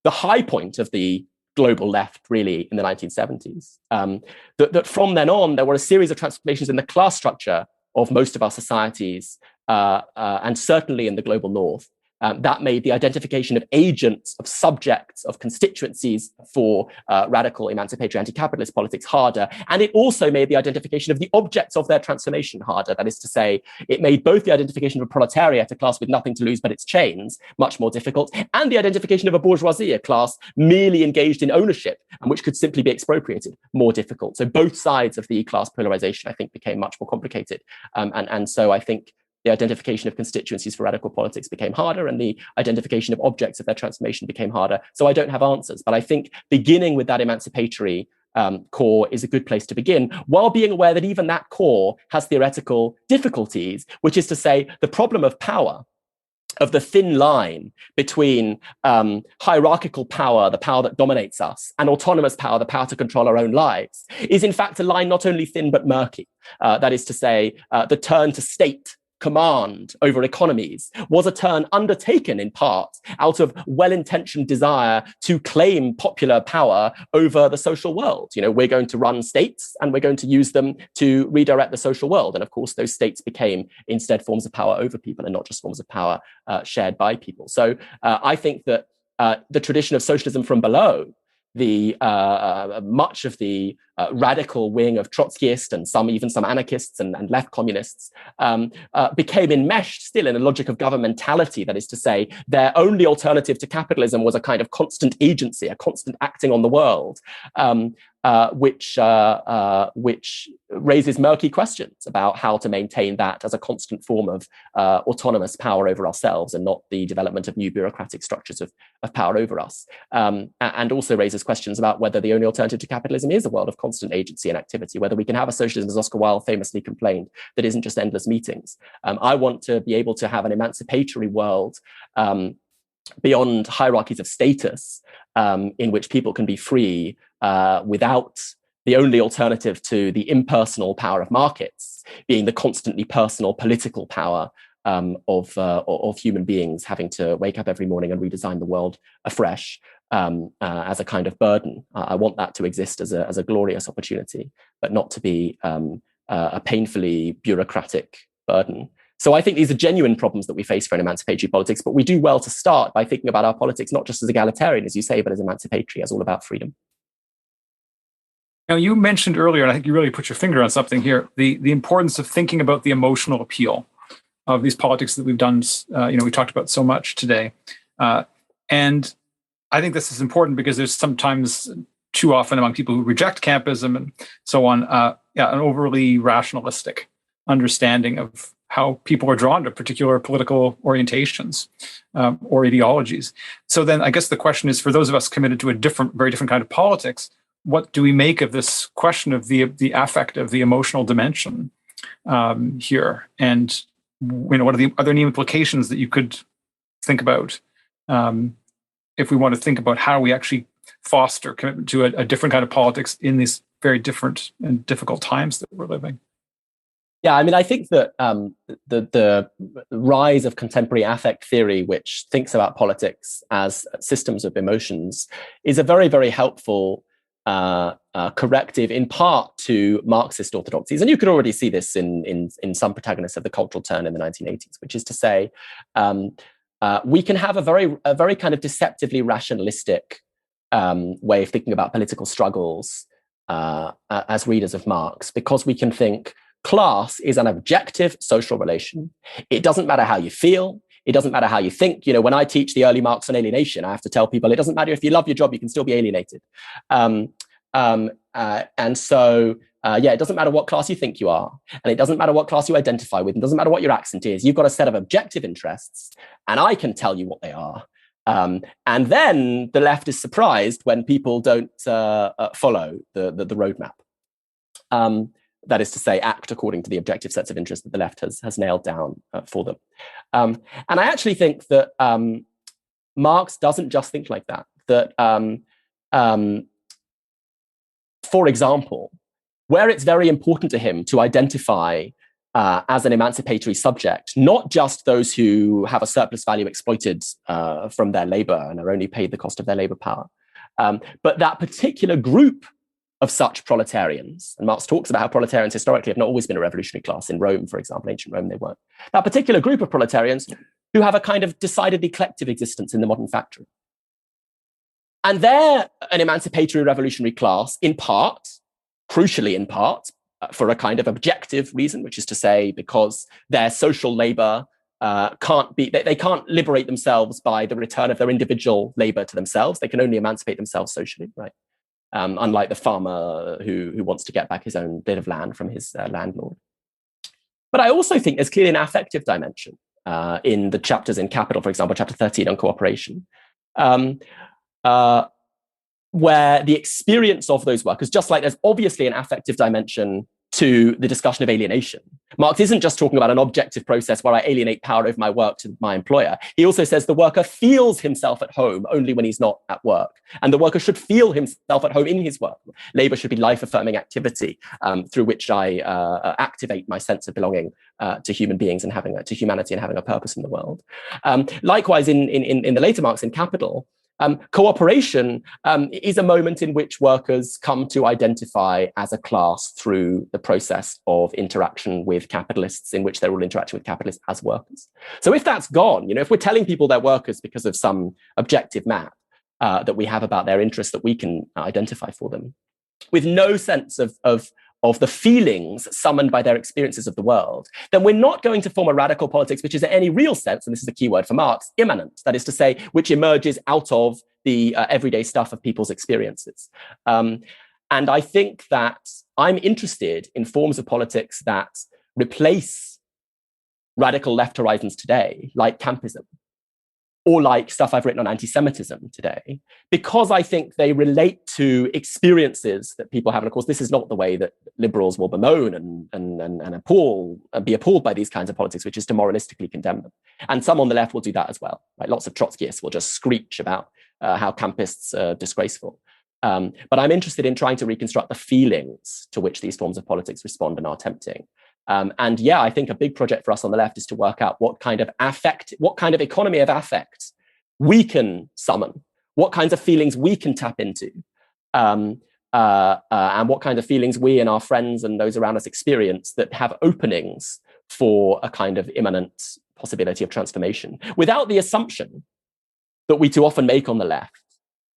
the high point of the global left, really, in the 1970s. That from then on, there were a series of transformations in the class structure of most of our societies, and certainly in the global north, that made the identification of agents, of subjects, of constituencies for radical emancipatory anti-capitalist politics harder. And it also made the identification of the objects of their transformation harder. That is to say, it made both the identification of a proletariat, a class with nothing to lose but its chains, much more difficult, and the identification of a bourgeoisie, a class merely engaged in ownership and which could simply be expropriated, more difficult. So both sides of the class polarization, I think, became much more complicated. And so I think the identification of constituencies for radical politics became harder, and the identification of objects of their transformation became harder. So I don't have answers, but I think beginning with that emancipatory core is a good place to begin, while being aware that even that core has theoretical difficulties, which is to say the problem of power of the thin line between hierarchical power, the power that dominates us, and autonomous power, the power to control our own lives, is in fact a line not only thin but murky. That is to say, the turn to state command over economies was a turn undertaken in part out of well-intentioned desire to claim popular power over the social world. You know, we're going to run states and we're going to use them to redirect the social world. And of course, those states became instead forms of power over people and not just forms of power shared by people. So I think that the tradition of socialism from below, the much of the radical wing of Trotskyist and even some anarchists and left communists became enmeshed still in a logic of governmentality. That is to say, their only alternative to capitalism was a kind of constant agency, a constant acting on the world, which raises murky questions about how to maintain that as a constant form of autonomous power over ourselves and not the development of new bureaucratic structures of power over us. And also raises questions about whether the only alternative to capitalism is a world of constant agency and activity, whether we can have a socialism, as Oscar Wilde famously complained, that isn't just endless meetings. I want to be able to have an emancipatory world beyond hierarchies of status, in which people can be free without the only alternative to the impersonal power of markets being the constantly personal political power of human beings having to wake up every morning and redesign the world afresh as a kind of burden. I want that to exist as a glorious opportunity, but not to be a painfully bureaucratic burden. So I think these are genuine problems that we face for an emancipatory politics, but we do well to start by thinking about our politics not just as egalitarian, as you say, but as emancipatory, as all about freedom. Now, you mentioned earlier, and I think you really put your finger on something here, the importance of thinking about the emotional appeal of these politics that we've done, we talked about so much today. And I think this is important because there's sometimes, too often among people who reject campism and so on, an overly rationalistic understanding of how people are drawn to particular political orientations or ideologies. So then I guess the question is, for those of us committed to a very different kind of politics, what do we make of this question of the affect, of the emotional dimension here? And are there any implications that you could think about if we want to think about how we actually foster commitment to a different kind of politics in these very different and difficult times that we're living? Yeah, I mean, I think that the rise of contemporary affect theory, which thinks about politics as systems of emotions, is a very, very helpful corrective, in part to Marxist orthodoxies. And you could already see this in some protagonists of the cultural turn in the 1980s, which is to say, we can have a very kind of deceptively rationalistic way of thinking about political struggles as readers of Marx, because we can think class is an objective social relation. It doesn't matter how you feel. It doesn't matter how you think. You know, when I teach the early Marx on alienation, I have to tell people it doesn't matter if you love your job, you can still be alienated. And so, it doesn't matter what class you think you are, and it doesn't matter what class you identify with, it doesn't matter what your accent is. You've got a set of objective interests, and I can tell you what they are. And then the left is surprised when people don't follow the roadmap. That is to say, act according to the objective sets of interests that the left has nailed down for them. And I actually think that Marx doesn't just think like that. That, for example, where it's very important to him to identify as an emancipatory subject, not just those who have a surplus value exploited from their labor and are only paid the cost of their labor power, but that particular group of such proletarians, and Marx talks about how proletarians historically have not always been a revolutionary class. In Rome, for example, ancient Rome, they weren't. That particular group of proletarians who have a kind of decidedly collective existence in the modern factory. And they're an emancipatory revolutionary class, in part, crucially in part, for a kind of objective reason, which is to say, because their social labor they can't liberate themselves by the return of their individual labor to themselves. They can only emancipate themselves socially, right? Unlike the farmer who wants to get back his own bit of land from his landlord. But I also think there's clearly an affective dimension in the chapters in Capital, for example, chapter 13 on cooperation, where the experience of those workers, just like there's obviously an affective dimension to the discussion of alienation. Marx isn't just talking about an objective process where I alienate power over my work to my employer. He also says the worker feels himself at home only when he's not at work. And the worker should feel himself at home in his work. Labor should be life-affirming activity through which I activate my sense of belonging to human beings and to humanity and having a purpose in the world. Likewise, in the later Marx, in Capital, cooperation is a moment in which workers come to identify as a class through the process of interaction with capitalists, in which they're all interacting with capitalists as workers. So if that's gone, if we're telling people they're workers because of some objective map that we have about their interests that we can identify for them, with no sense of the feelings summoned by their experiences of the world, then we're not going to form a radical politics which is in any real sense, and this is the key word for Marx, immanent, that is to say, which emerges out of the everyday stuff of people's experiences. And I think that I'm interested in forms of politics that replace radical left horizons today, like Campism, or like stuff I've written on anti-Semitism today, because I think they relate to experiences that people have. And of course, this is not the way that liberals will bemoan and be appalled by these kinds of politics, which is to moralistically condemn them. And some on the left will do that as well. Right? Lots of Trotskyists will just screech about how campists are disgraceful. But I'm interested in trying to reconstruct the feelings to which these forms of politics respond and are tempting. And yeah, I think a big project for us on the left is to work out what kind of economy of affect we can summon, what kinds of feelings we can tap into, and what kind of feelings we and our friends and those around us experience that have openings for a kind of immanent possibility of transformation, without the assumption that we too often make on the left,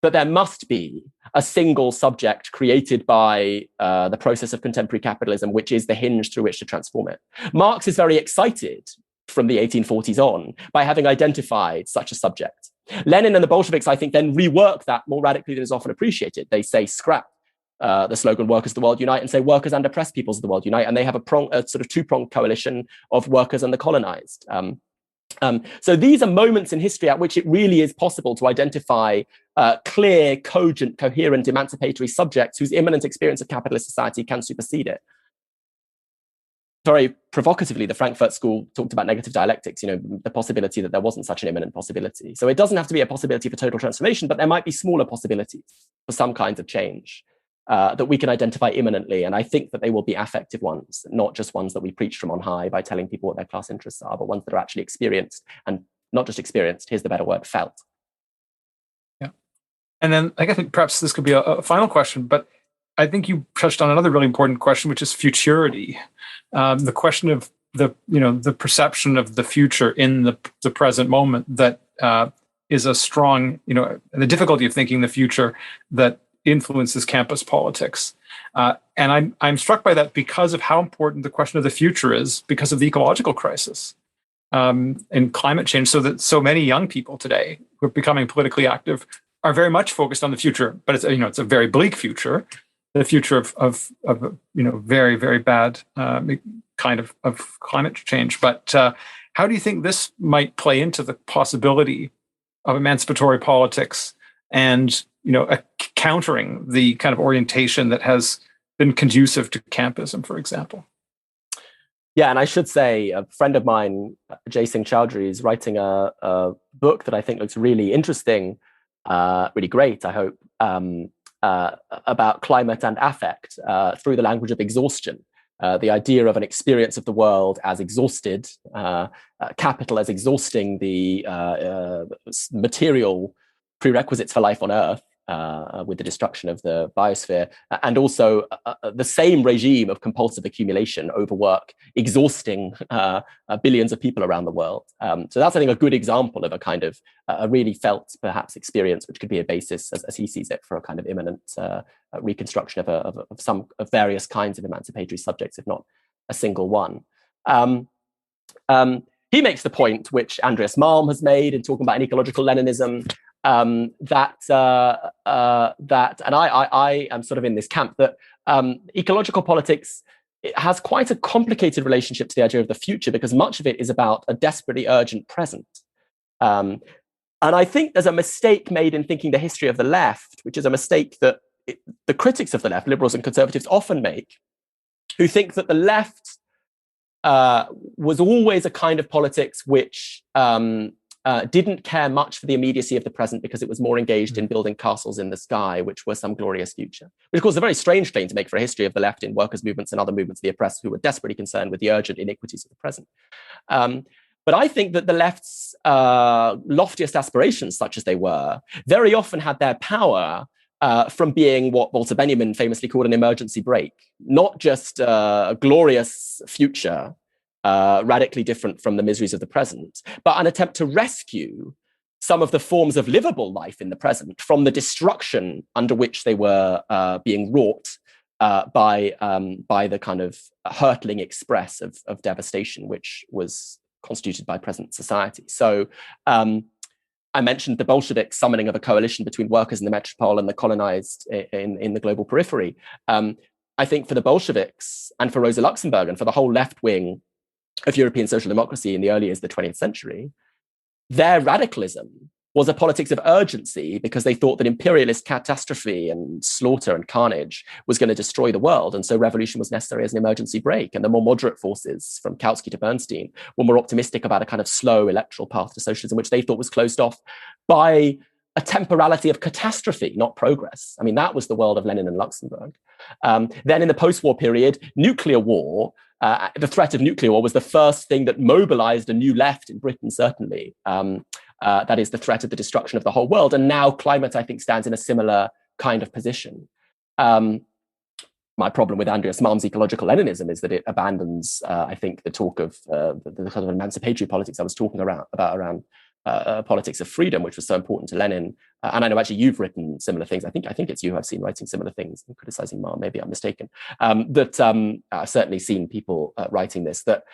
that there must be a single subject created by the process of contemporary capitalism, which is the hinge through which to transform it. Marx is very excited from the 1840s on by having identified such a subject. Lenin and the Bolsheviks, I think, then rework that more radically than is often appreciated. They say, scrap the slogan, workers of the world unite, and say workers and oppressed peoples of the world unite. And they have a sort of two-pronged coalition of workers and the colonized. So these are moments in history at which it really is possible to identify clear, cogent, coherent, emancipatory subjects whose immanent experience of capitalist society can supersede it. Very provocatively, the Frankfurt School talked about negative dialectics, the possibility that there wasn't such an immanent possibility. So it doesn't have to be a possibility for total transformation, but there might be smaller possibilities for some kinds of change that we can identify immanently. And I think that they will be affective ones, not just ones that we preach from on high by telling people what their class interests are, but ones that are actually experienced, and not just experienced, here's the better word, felt. Yeah. And then I guess perhaps this could be a final question, but I think you touched on another really important question, which is futurity. The question of the perception of the future in the present moment that is a strong, the difficulty of thinking the future that influences campus politics. And I'm struck by that because of how important the question of the future is, because of the ecological crisis and climate change, so that so many young people today who are becoming politically active are very much focused on the future, but it's a very bleak future, the future of very, very bad kind of climate change. But how do you think this might play into the possibility of emancipatory politics and countering the kind of orientation that has been conducive to campism, for example? Yeah, and I should say a friend of mine, Jay Singh Chowdhury, is writing a book that I think looks really interesting, really great, I hope, about climate and affect through the language of exhaustion. The idea of an experience of the world as exhausted, capital as exhausting the material prerequisites for life on Earth, with the destruction of the biosphere, and also the same regime of compulsive accumulation, overwork, exhausting billions of people around the world. So that's, I think, a good example of a kind of a really felt, perhaps, experience, which could be a basis, as he sees it, for a kind of imminent reconstruction of various kinds of emancipatory subjects, if not a single one. He makes the point, which Andreas Malm has made in talking about an ecological Leninism, that and I am sort of in this camp, that ecological politics, it has quite a complicated relationship to the idea of the future, because much of it is about a desperately urgent present. And I think there's a mistake made in thinking the history of the left, which is a mistake that the critics of the left, liberals and conservatives, often make, who think that the left was always a kind of politics which didn't care much for the immediacy of the present because it was more engaged in building castles in the sky, which were some glorious future. Which, of course, is a very strange claim to make for a history of the left in workers' movements and other movements of the oppressed who were desperately concerned with the urgent iniquities of the present. But I think that the left's loftiest aspirations, such as they were, very often had their power from being what Walter Benjamin famously called an emergency brake, not just a glorious future, radically different from the miseries of the present, but an attempt to rescue some of the forms of livable life in the present from the destruction under which they were being wrought by the kind of hurtling express of devastation, which was constituted by present society. So I mentioned the Bolshevik summoning of a coalition between workers in the metropole and the colonized in the global periphery. I think for the Bolsheviks and for Rosa Luxemburg and for the whole left wing of European social democracy in the early years of the 20th century, their radicalism was a politics of urgency because they thought that imperialist catastrophe and slaughter and carnage was going to destroy the world. And so revolution was necessary as an emergency brake. And the more moderate forces, from Kautsky to Bernstein, were more optimistic about a kind of slow electoral path to socialism, which they thought was closed off by a temporality of catastrophe, not progress. I mean, that was the world of Lenin and Luxemburg. Then in the post-war period, nuclear war, the threat of nuclear war was the first thing that mobilized a new left in Britain, certainly. That is the threat of the destruction of the whole world. And now climate, I think, stands in a similar kind of position. My problem with Andreas Malm's ecological Leninism is that it abandons, I think, the talk of the kind of emancipatory politics I was talking about around politics of freedom, which was so important to Lenin. And I know actually you've written similar things. I think it's you I've seen writing similar things and criticizing Malm. Maybe I'm mistaken. I've certainly seen people writing this, that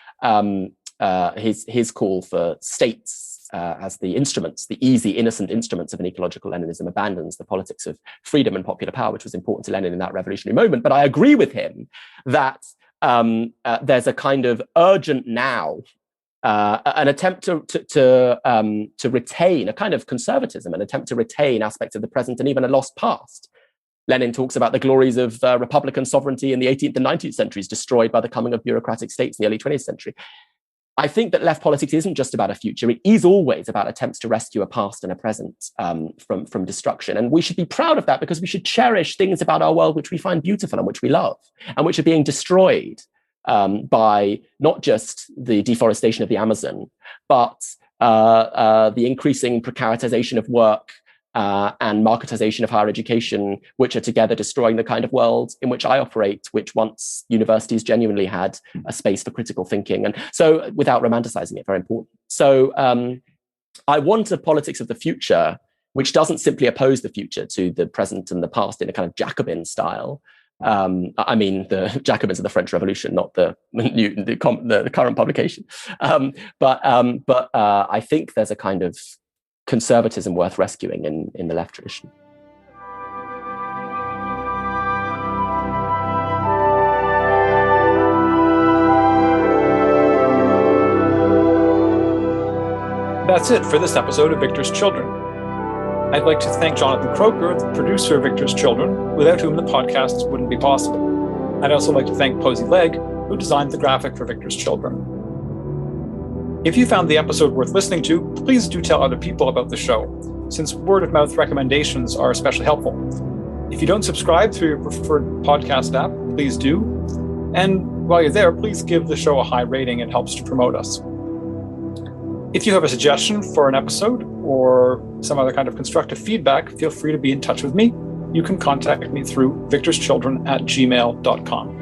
his call for states as the instruments, the easy, innocent instruments of an ecological Leninism, abandons the politics of freedom and popular power, which was important to Lenin in that revolutionary moment. But I agree with him that there's a kind of urgent now, an attempt to retain a kind of conservatism, an attempt to retain aspects of the present and even a lost past. Lenin talks about the glories of republican sovereignty in the 18th and 19th centuries destroyed by the coming of bureaucratic states in the early 20th century. I think that left politics isn't just about a future. It is always about attempts to rescue a past and a present from destruction. And we should be proud of that because we should cherish things about our world which we find beautiful and which we love and which are being destroyed by not just the deforestation of the Amazon, but the increasing precaritization of work and marketization of higher education, which are together destroying the kind of world in which I operate, which once universities genuinely had a space for critical thinking. And so, without romanticizing it, very important. So I want a politics of the future, which doesn't simply oppose the future to the present and the past in a kind of Jacobin style. I mean, the Jacobins of the French Revolution, not the current publication. But I think there's a kind of conservatism worth rescuing in the left tradition. That's it for this episode of Victor's Children. I'd like to thank Jonathan Croker, the producer of Victor's Children, without whom the podcast wouldn't be possible. I'd also like to thank Posey Legg, who designed the graphic for Victor's Children. If you found the episode worth listening to, please do tell other people about the show, since word-of-mouth recommendations are especially helpful. If you don't subscribe through your preferred podcast app, please do. And while you're there, please give the show a high rating. It helps to promote us. If you have a suggestion for an episode or some other kind of constructive feedback, feel free to be in touch with me. You can contact me through victorschildren@gmail.com.